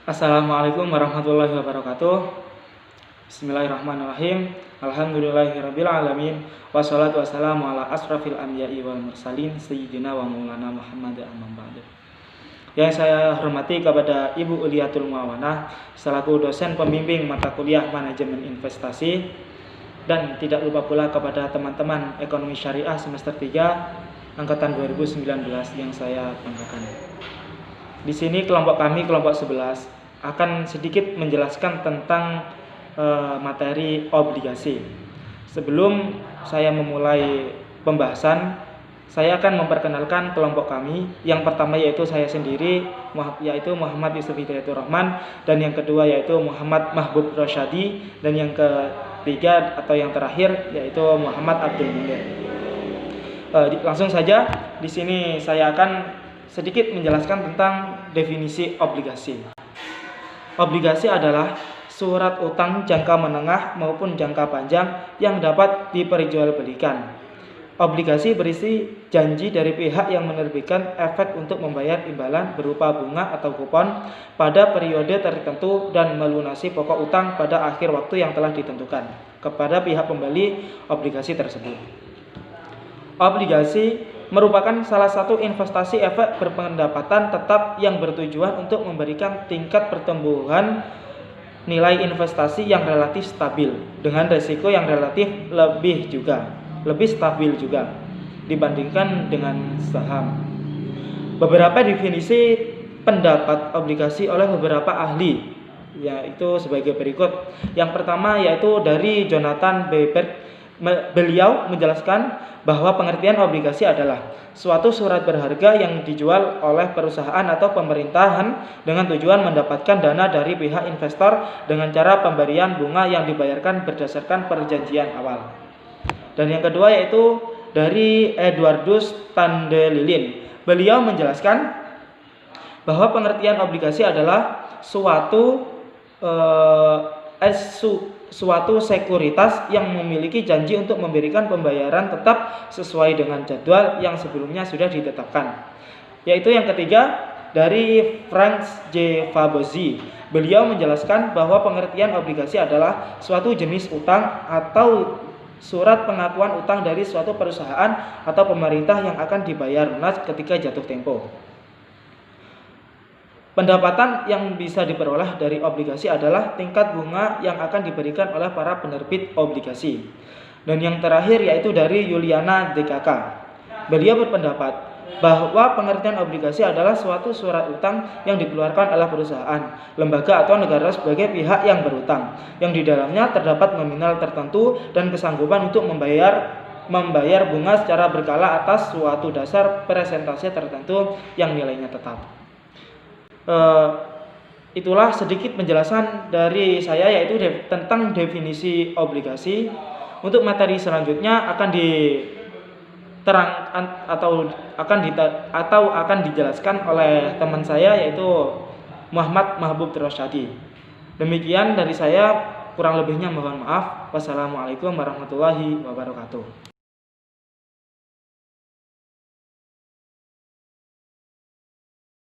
Assalamualaikum warahmatullahi wabarakatuh. Bismillahirrahmanirrahim. Alhamdulillahirabbil alamin. Wassalatu wassalamu ala asrafil anbiya'i wal mursalin sayyidina wa maulana Muhammad amma ba'du. Yang saya hormati kepada Ibu Uliyatul Muawanah selaku dosen pembimbing mata kuliah manajemen investasi, dan tidak lupa pula kepada teman-teman ekonomi syariah semester 3 angkatan 2019 yang saya banggakan. Di sini kelompok kami, kelompok 11, akan sedikit menjelaskan tentang materi obligasi. Sebelum saya memulai pembahasan, saya akan memperkenalkan kelompok kami. Yang pertama yaitu saya sendiri, yaitu Muhammad Yusuf Hidayatur Rahman, dan yang kedua yaitu Muhammad Mahbub Rosyadi, dan yang ketiga atau yang terakhir yaitu Muhammad Abdul Munir. Langsung saja, di sini saya akan sedikit menjelaskan tentang definisi obligasi. Obligasi adalah surat utang jangka menengah maupun jangka panjang yang dapat diperjualbelikan. Obligasi berisi janji dari pihak yang menerbitkan efek untuk membayar imbalan berupa bunga atau kupon pada periode tertentu dan melunasi pokok utang pada akhir waktu yang telah ditentukan kepada pihak pembeli obligasi tersebut. Obligasi merupakan salah satu investasi efek berpendapatan tetap yang bertujuan untuk memberikan tingkat pertumbuhan nilai investasi yang relatif stabil dengan risiko yang relatif lebih stabil juga dibandingkan dengan saham. Beberapa definisi pendapat obligasi oleh beberapa ahli yaitu sebagai berikut. Yang pertama yaitu dari Jonathan Beibert. Beliau menjelaskan bahwa pengertian obligasi adalah suatu surat berharga yang dijual oleh perusahaan atau pemerintahan dengan tujuan mendapatkan dana dari pihak investor dengan cara pemberian bunga yang dibayarkan berdasarkan perjanjian awal. Dan yang kedua yaitu dari Eduardus Tandelilin. Beliau menjelaskan bahwa pengertian obligasi adalah suatu sekuritas yang memiliki janji untuk memberikan pembayaran tetap sesuai dengan jadwal yang sebelumnya sudah ditetapkan. Yaitu yang ketiga dari Franz J. Fabozzi. Beliau menjelaskan bahwa pengertian obligasi adalah suatu jenis utang atau surat pengakuan utang dari suatu perusahaan atau pemerintah yang akan dibayar lunas ketika jatuh tempo. Pendapatan yang bisa diperoleh dari obligasi adalah tingkat bunga yang akan diberikan oleh para penerbit obligasi. Dan yang terakhir yaitu dari Yuliana DKK. Beliau berpendapat bahwa pengertian obligasi adalah suatu surat utang yang dikeluarkan oleh perusahaan, lembaga atau negara sebagai pihak yang berutang, yang di dalamnya terdapat nominal tertentu dan kesanggupan untuk membayar bunga secara berkala atas suatu dasar persentase tertentu yang nilainya tetap. Itulah sedikit penjelasan dari saya yaitu tentang definisi obligasi. Untuk materi selanjutnya akan diterangkan atau akan dijelaskan oleh teman saya yaitu Muhammad Mahbub Rosyadi. Demikian dari saya, kurang lebihnya mohon maaf. Wassalamualaikum warahmatullahi wabarakatuh.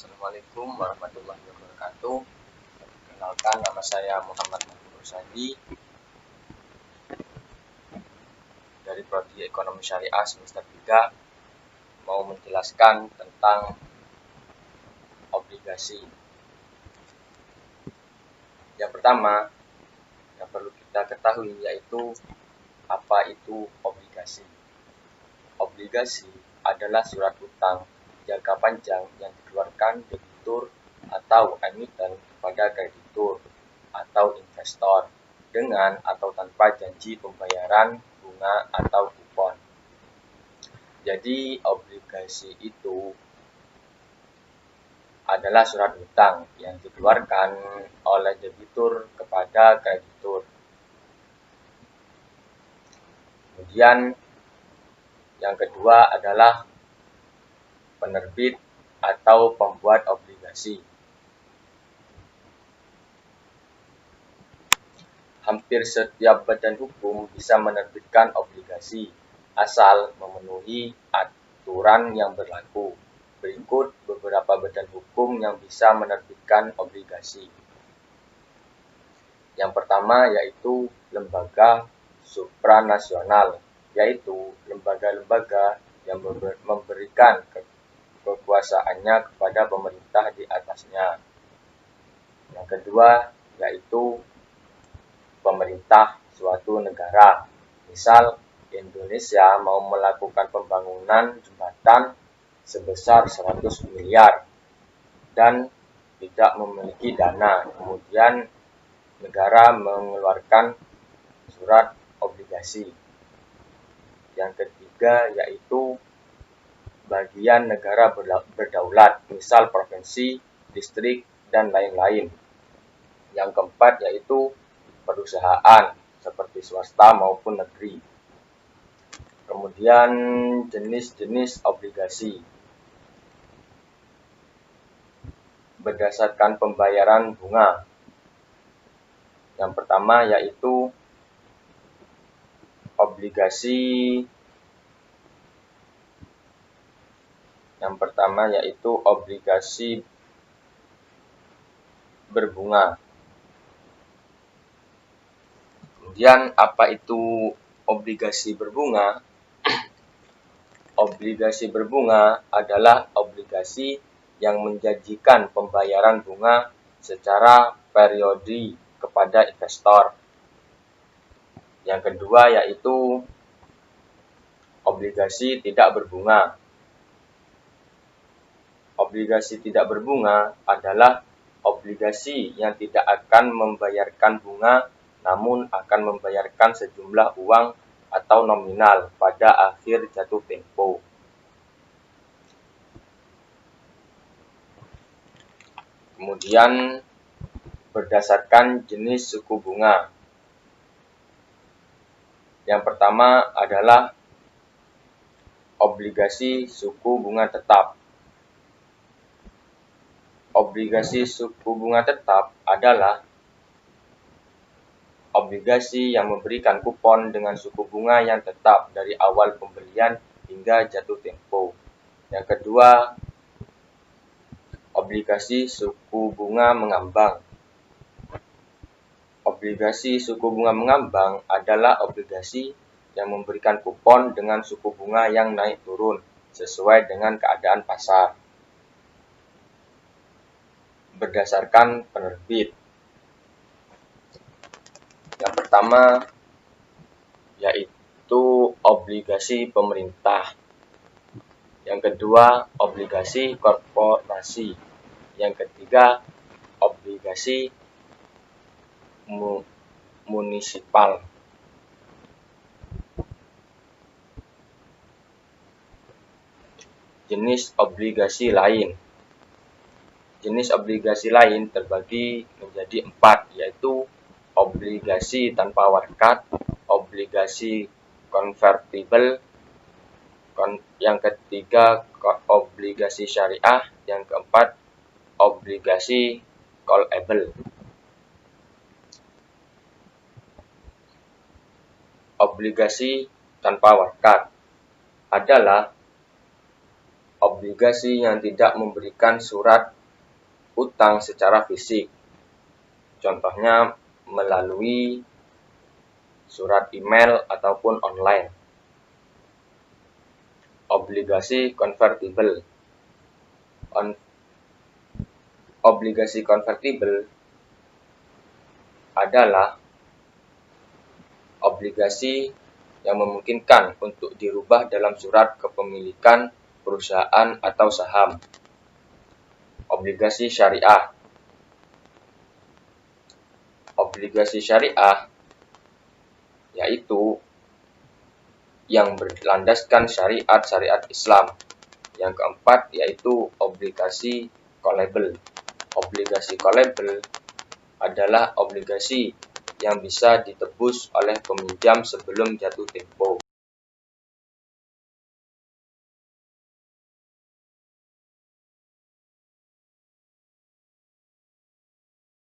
Assalamualaikum warahmatullahi wabarakatuh. Perkenalkan, nama saya Muhammad Mahbub Rosyadi dari Prodi Ekonomi Syariah semester 3, mau menjelaskan tentang obligasi. Yang pertama yang perlu kita ketahui yaitu apa itu obligasi. Obligasi adalah surat utang jangka panjang yang dikeluarkan debitur atau emiten kepada kreditur atau investor dengan atau tanpa janji pembayaran bunga atau kupon. Jadi obligasi itu adalah surat utang yang dikeluarkan oleh debitur kepada kreditur. Kemudian yang kedua adalah penerbit atau pembuat obligasi. Hampir setiap badan hukum bisa menerbitkan obligasi asal memenuhi aturan yang berlaku. Berikut beberapa badan hukum yang bisa menerbitkan obligasi. Yang pertama yaitu lembaga supranasional, yaitu lembaga-lembaga yang memberikan kekuasaannya kepada pemerintah di atasnya. Yang kedua yaitu pemerintah suatu negara. Misal Indonesia mau melakukan pembangunan jembatan sebesar 100 miliar dan tidak memiliki dana. Kemudian negara mengeluarkan surat obligasi. Yang ketiga yaitu bagian negara berdaulat, misal provinsi, distrik, dan lain-lain. Yang keempat yaitu perusahaan seperti swasta maupun negeri. Kemudian jenis-jenis obligasi berdasarkan pembayaran bunga. Yang pertama yaitu obligasi berbunga. Kemudian apa itu obligasi berbunga? Obligasi berbunga adalah obligasi yang menjanjikan pembayaran bunga secara periodik kepada investor. Yang kedua yaitu obligasi tidak berbunga. Obligasi tidak berbunga adalah obligasi yang tidak akan membayarkan bunga namun akan membayarkan sejumlah uang atau nominal pada akhir jatuh tempo. Kemudian berdasarkan jenis suku bunga. Yang pertama adalah obligasi suku bunga tetap. Obligasi suku bunga tetap adalah obligasi yang memberikan kupon dengan suku bunga yang tetap dari awal pembelian hingga jatuh tempo. Yang kedua, obligasi suku bunga mengambang. Obligasi suku bunga mengambang adalah obligasi yang memberikan kupon dengan suku bunga yang naik turun sesuai dengan keadaan pasar. Berdasarkan penerbit. Yang pertama yaitu obligasi pemerintah. Yang kedua, obligasi korporasi. Yang ketiga, obligasi munisipal. Jenis obligasi lain. Jenis obligasi lain terbagi menjadi 4, yaitu obligasi tanpa warikat, obligasi konvertibel, yang ketiga obligasi syariah, yang keempat obligasi callable. Obligasi tanpa warikat adalah obligasi yang tidak memberikan surat utang secara fisik. Contohnya melalui surat email ataupun online. Obligasi konvertibel. Obligasi konvertibel adalah obligasi yang memungkinkan untuk dirubah dalam surat kepemilikan perusahaan atau saham. Obligasi syariah. Obligasi syariah yaitu yang berlandaskan syariat Islam. Yang keempat yaitu obligasi callable. Obligasi callable adalah obligasi yang bisa ditebus oleh peminjam sebelum jatuh tempo.